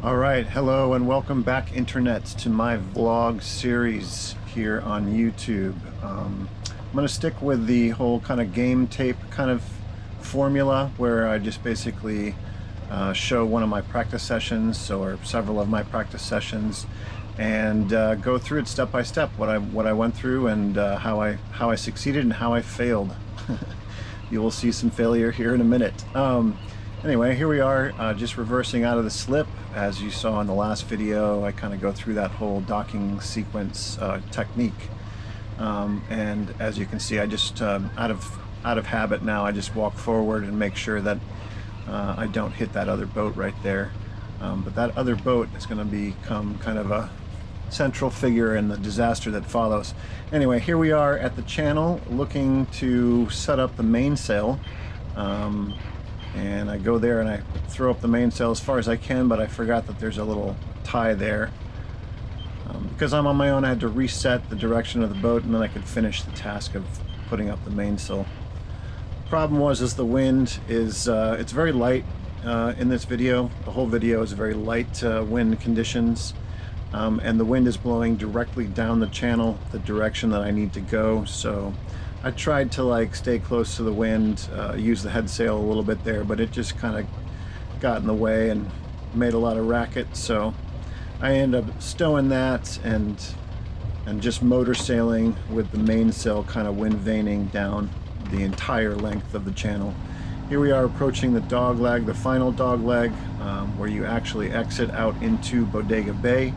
All right, hello and welcome back, internets, to my vlog series here on YouTube. I'm going to stick with the whole kind of game tape kind of formula where I just basically show one of my practice sessions or several of my practice sessions and go through it step by step, what I went through and how I succeeded and how I failed. You will see some failure here in a minute. Anyway, here we are, just reversing out of the slip. As you saw in the last video, I kind of go through that whole docking sequence technique. And as you can see, I just, out of habit now, I just walk forward and make sure that I don't hit that other boat right there. But that other boat is going to become kind of a central figure in the disaster that follows. Anyway, here we are at the channel looking to set up the mainsail. And I go there and I throw up the mainsail as far as I can, but I forgot that there's a little tie there. Because I'm on my own, I had to reset the direction of the boat and then I could finish the task of putting up the mainsail. The problem is the wind is, it's very light in this video. The whole video is very light wind conditions. And the wind is blowing directly down the channel, the direction that I need to go. So I tried to like stay close to the wind, use the head sail a little bit there, but it just kind of got in the way and made a lot of racket. So I ended up stowing that and just motor sailing with the mainsail kind of wind vaning down the entire length of the channel. Here we are approaching the dog leg, the final dog leg, where you actually exit out into Bodega Bay.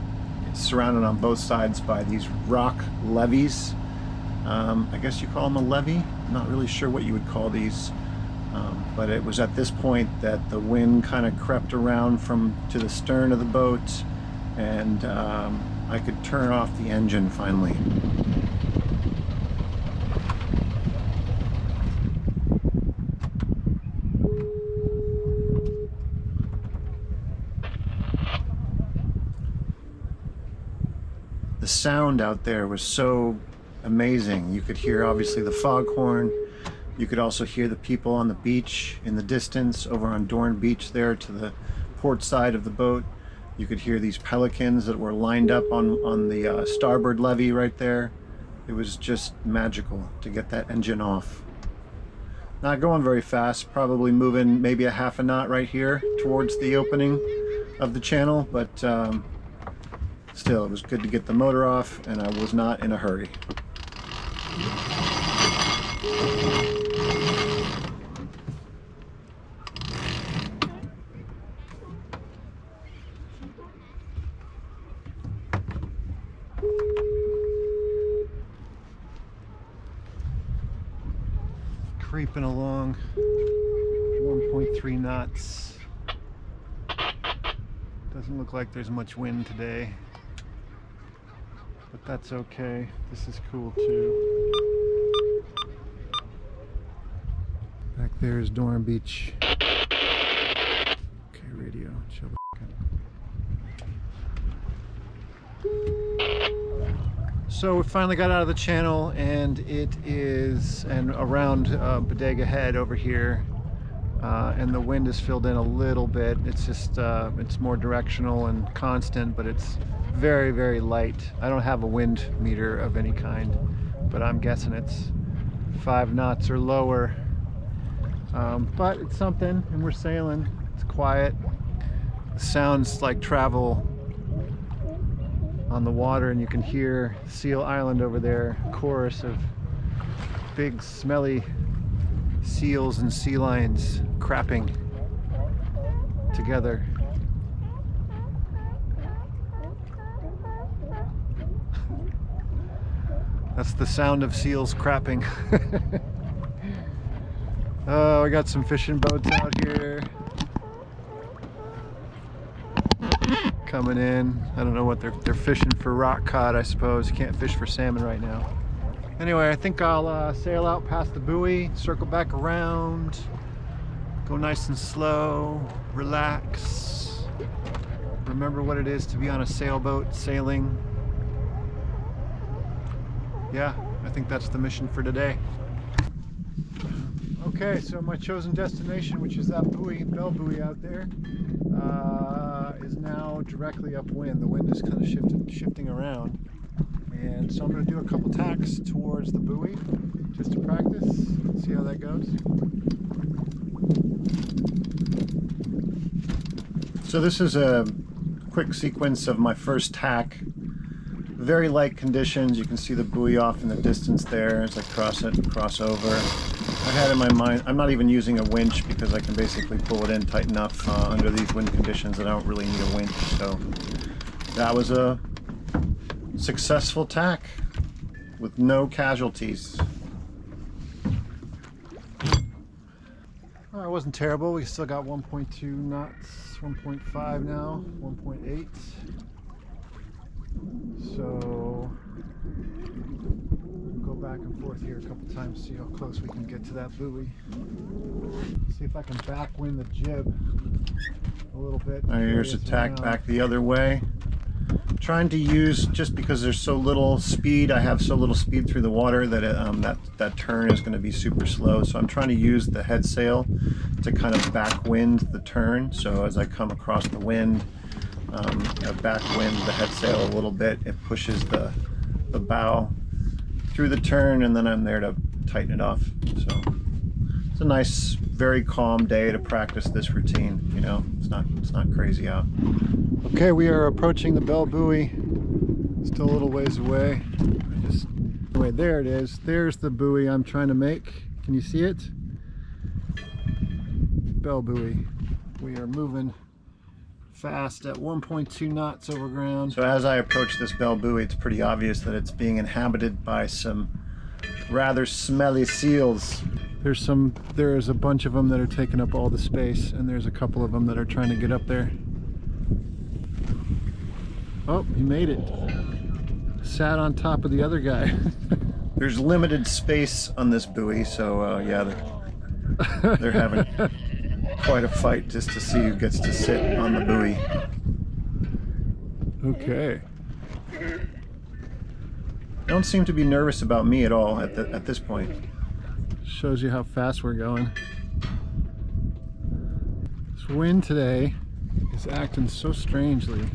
It's surrounded on both sides by these rock levees. I guess you call them a levee. I'm not really sure what you would call these, but it was at this point that the wind kind of crept around to the stern of the boat, and I could turn off the engine finally. The sound out there was so amazing. You could hear obviously the foghorn. You could also hear the people on the beach in the distance over on Dorn Beach there to the port side of the boat. You could hear these pelicans that were lined up on the starboard levee right there. It was just magical to get that engine off. Not going very fast, probably moving maybe a half a knot right here towards the opening of the channel, but still, it was good to get the motor off and I was not in a hurry. Creeping along, 1.3 knots. Doesn't look like there's much wind today, but that's okay. This is cool too. Back there is Dorn Beach. Okay, radio, chill the f out. So we finally got out of the channel, and it is around Bodega Head over here, and the wind is filled in a little bit. It's just it's more directional and constant, but it's very, very light. I don't have a wind meter of any kind, but I'm guessing it's 5 knots or lower. But it's something, and we're sailing. It's quiet. It sounds like travel on the water, and you can hear Seal Island over there, chorus of big smelly seals and sea lions crapping together. That's the sound of seals crapping. Oh, I got some fishing boats out here coming in. I don't know what they're fishing for. Rock cod, I suppose. You can't fish for salmon right now. Anyway, I think I'll sail out past the buoy, circle back around, go nice and slow, relax, remember what it is to be on a sailboat sailing. Yeah, I think that's the mission for today. Okay, so my chosen destination, which is that buoy, Bell Buoy out there, is now directly upwind. The wind is kind of shifting around. And so I'm going to do a couple tacks towards the buoy just to practice, see how that goes. So this is a quick sequence of my first tack. Very light conditions. You can see the buoy off in the distance there as I cross over. I had in my mind, I'm not even using a winch because I can basically pull it in tight enough under these wind conditions that I don't really need a winch. So that was a successful tack with no casualties. It wasn't terrible. We still got 1.2 knots, 1.5 now, 1.8. So we'll go back and forth here a couple times, see how close we can get to that buoy. See if I can backwind the jib a little bit. All right, here's a tack back the other way. Trying to use, just because there's so little speed, I have so little speed through the water that that turn is going to be super slow. So I'm trying to use the head sail to kind of backwind the turn. So as I come across the wind, backwind the head sail a little bit. It pushes the bow through the turn, and then I'm there to tighten it off. So it's a nice, very calm day to practice this routine. You know, it's not crazy out. Okay, we are approaching the Bell Buoy. Still a little ways away. Anyway, there it is. There's the buoy I'm trying to make. Can you see it? Bell Buoy. We are moving fast at 1.2 knots over ground. So as I approach this Bell Buoy, it's pretty obvious that it's being inhabited by some rather smelly seals. There's a bunch of them that are taking up all the space, and there's a couple of them that are trying to get up there. Oh, he made it. Sat on top of the other guy. There's limited space on this buoy, so yeah, they're having quite a fight just to see who gets to sit on the buoy. Okay. They don't seem to be nervous about me at all at this point. Shows you how fast we're going. This wind today is acting so strangely.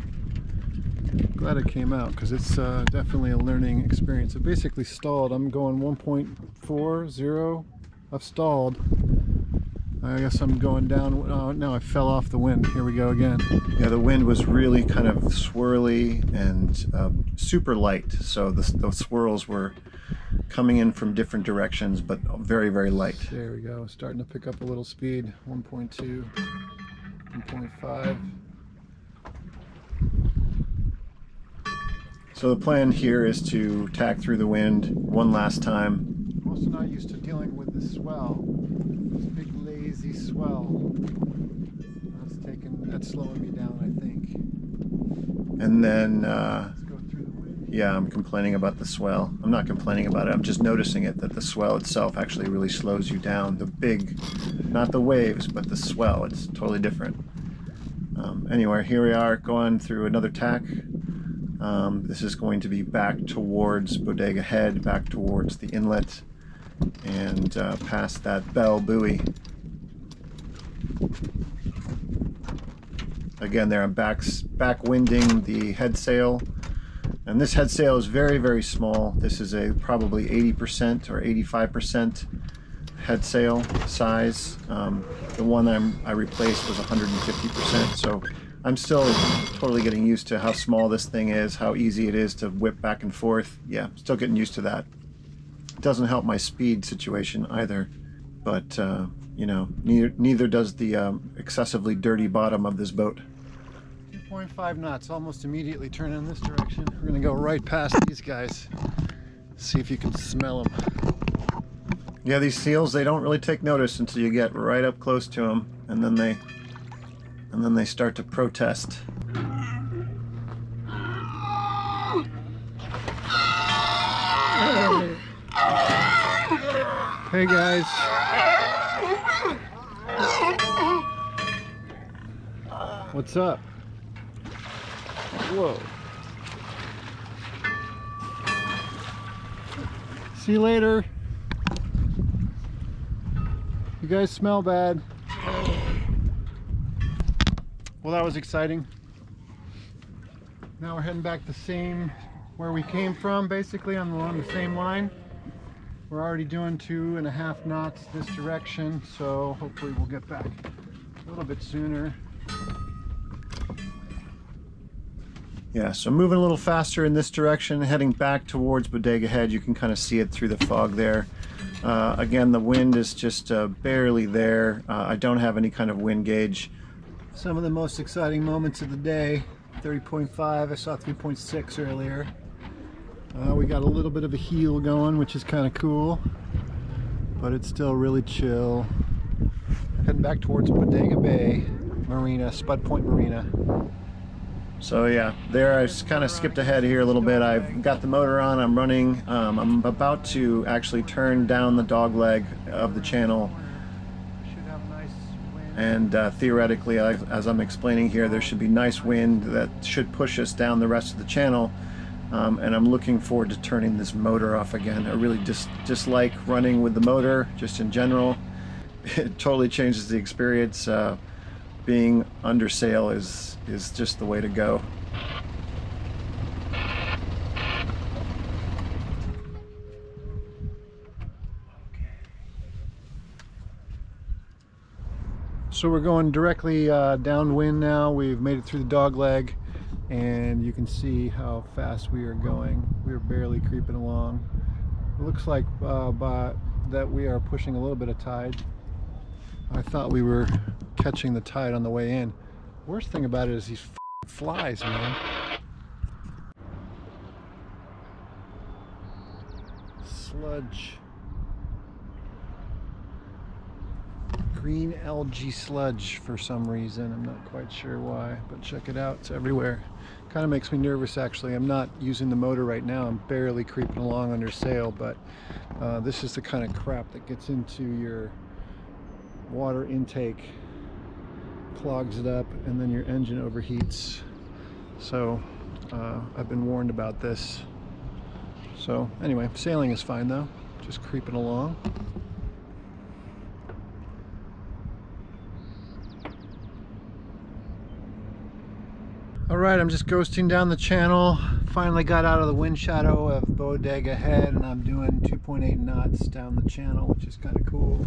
Glad it came out, because it's definitely a learning experience. It basically stalled. I'm going 1.40. I've stalled. I guess I'm going down. Oh, no, I fell off the wind. Here we go again. Yeah, the wind was really kind of swirly and super light. So the swirls were coming in from different directions, but very, very light. There we go. Starting to pick up a little speed. 1.2, 1.5. So the plan here is to tack through the wind one last time. I'm also not used to dealing with the swell. This big lazy swell. That's slowing me down, I think. And then, let's go through the wind. Yeah, I'm complaining about the swell. I'm not complaining about it, I'm just noticing it, that the swell itself actually really slows you down. The big, not the waves, but the swell, it's totally different. Anyway, here we are going through another tack. This is going to be back towards Bodega Head, back towards the inlet, and past that Bell Buoy. Again, there I'm backwinding the head sail, and this head sail is very, very small. This is a probably 80% or 85% head sail size. The one I replaced was 150%, so I'm still totally getting used to how small this thing is, how easy it is to whip back and forth. Yeah, still getting used to that. It doesn't help my speed situation either, but you know, neither does the excessively dirty bottom of this boat. 2.5 knots, almost immediately turn in this direction. We're gonna go right past these guys. See if you can smell them. Yeah, these seals, they don't really take notice until you get right up close to them, and then they start to protest. Hey guys. What's up? Whoa. See you later. You guys smell bad. Well, that was exciting. Now we're heading back the same where we came from, basically along the same line. We're already doing 2.5 knots this direction, so hopefully we'll get back a little bit sooner. Yeah, so moving a little faster in this direction, heading back towards Bodega Head. You can kind of see it through the fog there. Again, the wind is just barely there. I don't have any kind of wind gauge. Some of the most exciting moments of the day. 30.5, I saw 3.6 earlier. We got a little bit of a heel going, which is kind of cool, but it's still really chill. Heading back towards Bodega Bay Marina, Spud Point Marina. So yeah, there I kind of skipped ahead here a little bit. I've got the motor on, I'm running. I'm about to actually turn down the dog leg of the channel. And theoretically, as I'm explaining here, there should be nice wind that should push us down the rest of the channel. And I'm looking forward to turning this motor off again. I really dislike running with the motor, just in general. It totally changes the experience. Being under sail is just the way to go. So we're going directly downwind now. We've made it through the dog leg, and you can see how fast we are going. We're barely creeping along. It looks like that we are pushing a little bit of tide. I thought we were catching the tide on the way in. Worst thing about it is these flies, man. Sludge. Green algae sludge for some reason. I'm not quite sure why, but check it out. It's everywhere. Kind of makes me nervous, actually. I'm not using the motor right now. I'm barely creeping along under sail, but this is the kind of crap that gets into your water intake, clogs it up, and then your engine overheats. So I've been warned about this. So anyway, sailing is fine though, just creeping along. All right, I'm just ghosting down the channel. Finally got out of the wind shadow of Bodega Head, and I'm doing 2.8 knots down the channel, which is kind of cool.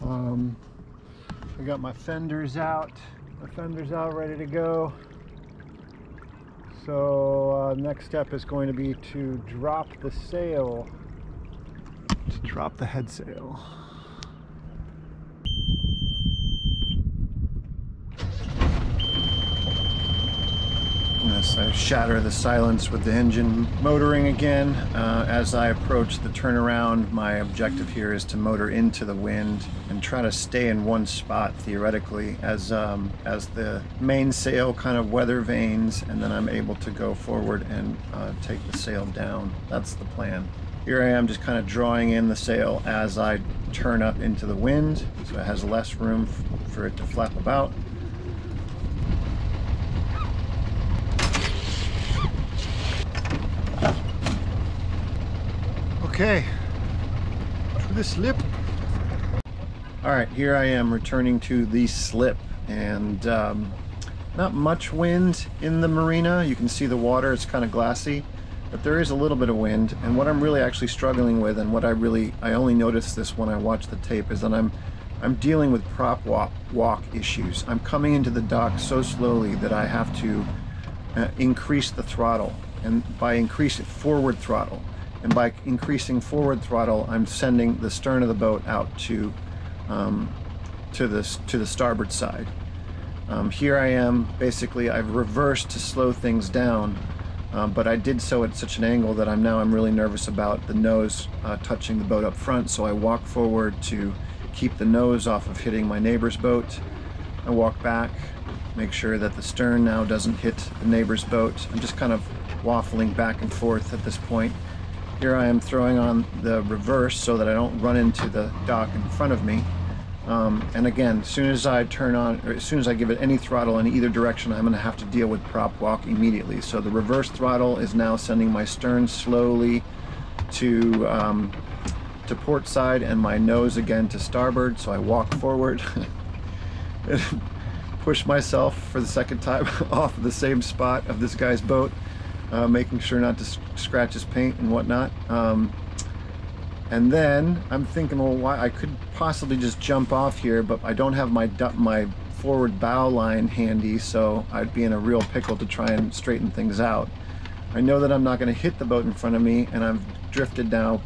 I got my fenders out. My fenders out, ready to go. So next step is going to be to drop the sail, to drop the head sail. Yes, I shatter the silence with the engine motoring again. As I approach the turnaround, my objective here is to motor into the wind and try to stay in one spot theoretically as the mainsail kind of weather vanes, and then I'm able to go forward and take the sail down. That's the plan. Here I am just kind of drawing in the sail as I turn up into the wind, so it has less room for it to flap about. Okay, to the slip. All right, here I am returning to the slip, and not much wind in the marina. You can see the water, it's kind of glassy, but there is a little bit of wind. And what I'm really actually struggling with, and what I only noticed this when I watched the tape, is that I'm dealing with prop walk issues. I'm coming into the dock so slowly that I have to increase the throttle, and by increasing forward throttle. And by increasing forward throttle, I'm sending the stern of the boat out to the starboard side. Here I am, basically I've reversed to slow things down, but I did so at such an angle that I'm really nervous about the nose touching the boat up front, so I walk forward to keep the nose off of hitting my neighbor's boat. I walk back, make sure that the stern now doesn't hit the neighbor's boat. I'm just kind of waffling back and forth at this point. Here I am throwing on the reverse so that I don't run into the dock in front of me. And again, as soon as I turn on, or as soon as I give it any throttle in either direction, I'm going to have to deal with prop walk immediately. So the reverse throttle is now sending my stern slowly to port side and my nose again to starboard. So I walk forward. push myself for the second time off of the same spot of this guy's boat, making sure not to scratch his paint and whatnot. And then I'm thinking, well, why I could possibly just jump off here, but I don't have my forward bow line handy, so I'd be in a real pickle to try and straighten things out. I know that I'm not going to hit the boat in front of me, and I've drifted now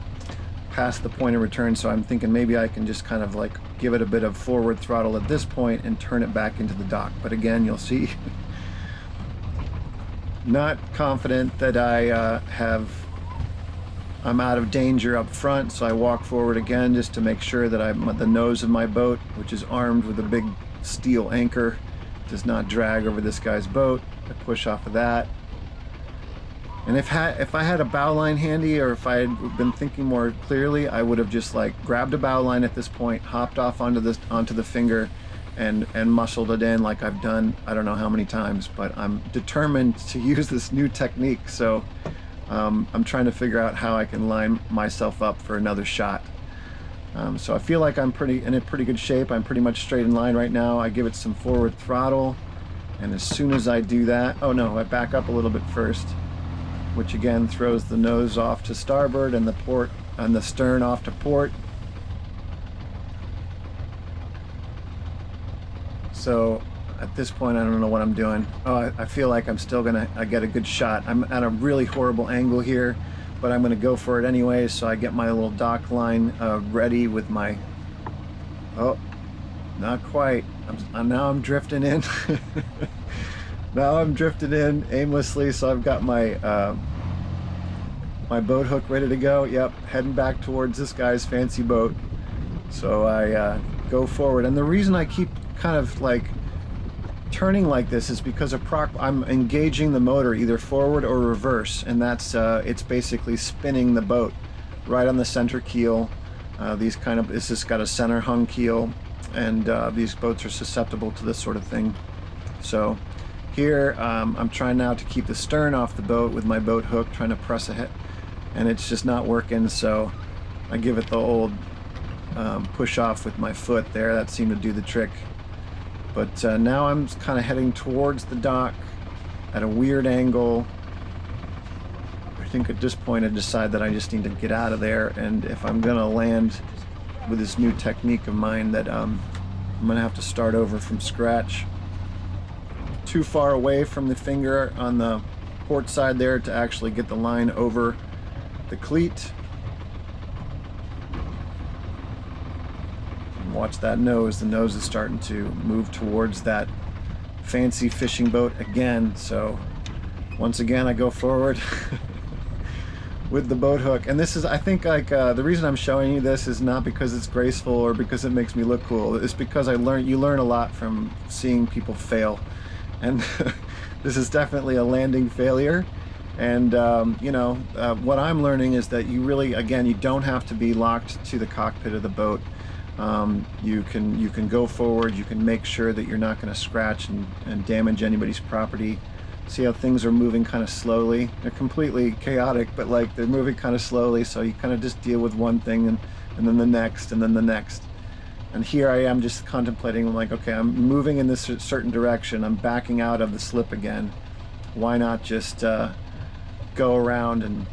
past the point of return, so I'm thinking maybe I can just kind of like give it a bit of forward throttle at this point and turn it back into the dock. But again, you'll see, not confident that I'm out of danger up front, so I walk forward again just to make sure that the nose of my boat, which is armed with a big steel anchor, does not drag over this guy's boat. I push off of that. And if I had a bow line handy, or if I had been thinking more clearly, I would have just like grabbed a bow line at this point, hopped off onto the finger, and muscled it in like I've done I don't know how many times. But I'm determined to use this new technique, so I'm trying to figure out how I can line myself up for another shot. So I feel like I'm in a pretty good shape. I'm pretty much straight in line right now. I give it some forward throttle, and as soon as I do that, oh no, I back up a little bit first, which again throws the nose off to starboard and the stern off to port. So at this point I don't know what I'm doing. Oh, I feel like I'm still gonna get a good shot. I'm at a really horrible angle here, but I'm gonna go for it anyway. So I get my little dock line ready with my, oh, not quite. Now I'm drifting in. Now I'm drifting in aimlessly, so I've got my my boat hook ready to go. Yep, heading back towards this guy's fancy boat. So I go forward, and the reason I keep kind of like turning like this is because I'm engaging the motor either forward or reverse, and that's it's basically spinning the boat right on the center keel. This has got a center hung keel, and these boats are susceptible to this sort of thing. So here I'm trying now to keep the stern off the boat with my boat hook, trying to press ahead, and it's just not working, so I give it the old push off with my foot there. That seemed to do the trick. But now I'm kind of heading towards the dock at a weird angle. I think at this point I decide that I just need to get out of there, and if I'm gonna land with this new technique of mine, that I'm gonna have to start over from scratch. Too far away from the finger on the port side there to actually get the line over the cleat. And watch that nose. The nose is starting to move towards that fancy fishing boat again. So once again I go forward with the boat hook. And this is, I think, like the reason I'm showing you this is not because it's graceful or because it makes me look cool. It's because you learn a lot from seeing people fail. And this is definitely a landing failure. And you know, what I'm learning is that you really, again, you don't have to be locked to the cockpit of the boat. You can go forward. You can make sure that you're not going to scratch and damage anybody's property. See how things are moving kind of slowly? They're completely chaotic, but like they're moving kind of slowly, so you kind of just deal with one thing and then the next and then the next. And here I am just contemplating, like, okay, I'm moving in this certain direction. I'm backing out of the slip again. Why not just go around and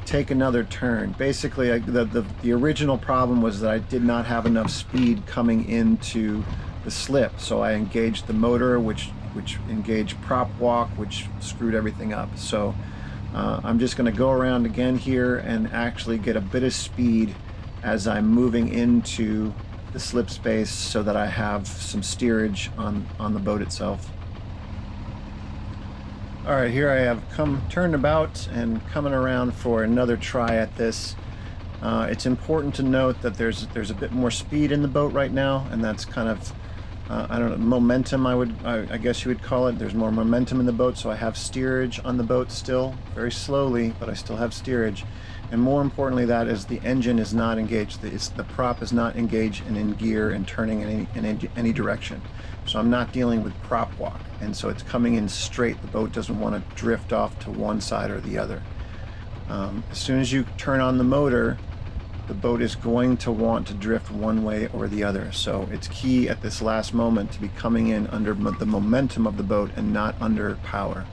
take another turn? Basically, the original problem was that I did not have enough speed coming into the slip, so I engaged the motor, which engaged prop walk, which screwed everything up. So I'm just going to go around again here and actually get a bit of speed as I'm moving into the slip space, so that I have some steerage on the boat itself. All right, here I have turned about and coming around for another try at this. It's important to note that there's a bit more speed in the boat right now, and that's kind of I don't know, momentum, I guess you would call it. There's more momentum in the boat, so I have steerage on the boat still, very slowly, but I still have steerage. And more importantly, that is the engine is not engaged. The prop is not engaged and in gear and turning in any direction. So I'm not dealing with prop walk, and so it's coming in straight. The boat doesn't want to drift off to one side or the other. As soon as you turn on the motor, the boat is going to want to drift one way or the other. So it's key at this last moment to be coming in under the momentum of the boat and not under power.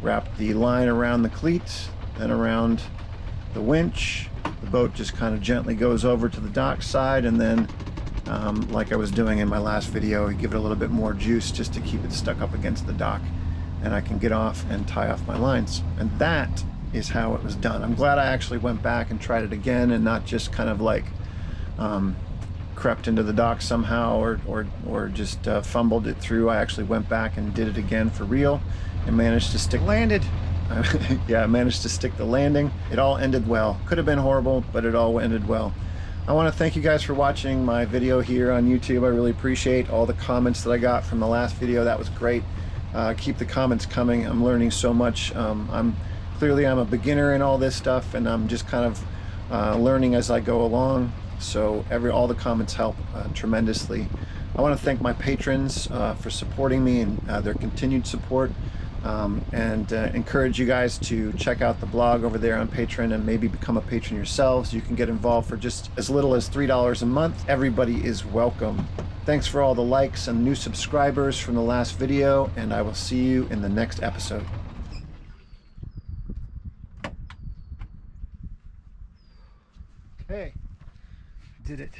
Wrap the line around the cleat, then around the winch. The boat just kind of gently goes over to the dock side, and then like I was doing in my last video, give it a little bit more juice just to keep it stuck up against the dock, and I can get off and tie off my lines. And that is how it was done. I'm glad I actually went back and tried it again and not just kind of like crept into the dock somehow or just fumbled it through. I actually went back and did it again for real and managed to stick. Landed. Yeah, I managed to stick the landing. It all ended well. Could have been horrible, but it all ended well. I want to thank you guys for watching my video here on YouTube. I really appreciate all the comments that I got from the last video. That was great. Keep the comments coming. I'm learning so much. I'm a beginner in all this stuff, and I'm just kind of learning as I go along. So all the comments help tremendously. I want to thank my patrons for supporting me and their continued support. And encourage you guys to check out the blog over there on Patreon and maybe become a patron yourselves. You can get involved for just as little as $3 a month. Everybody is welcome. Thanks for all the likes and new subscribers from the last video, and I will see you in the next episode. Hey, did it.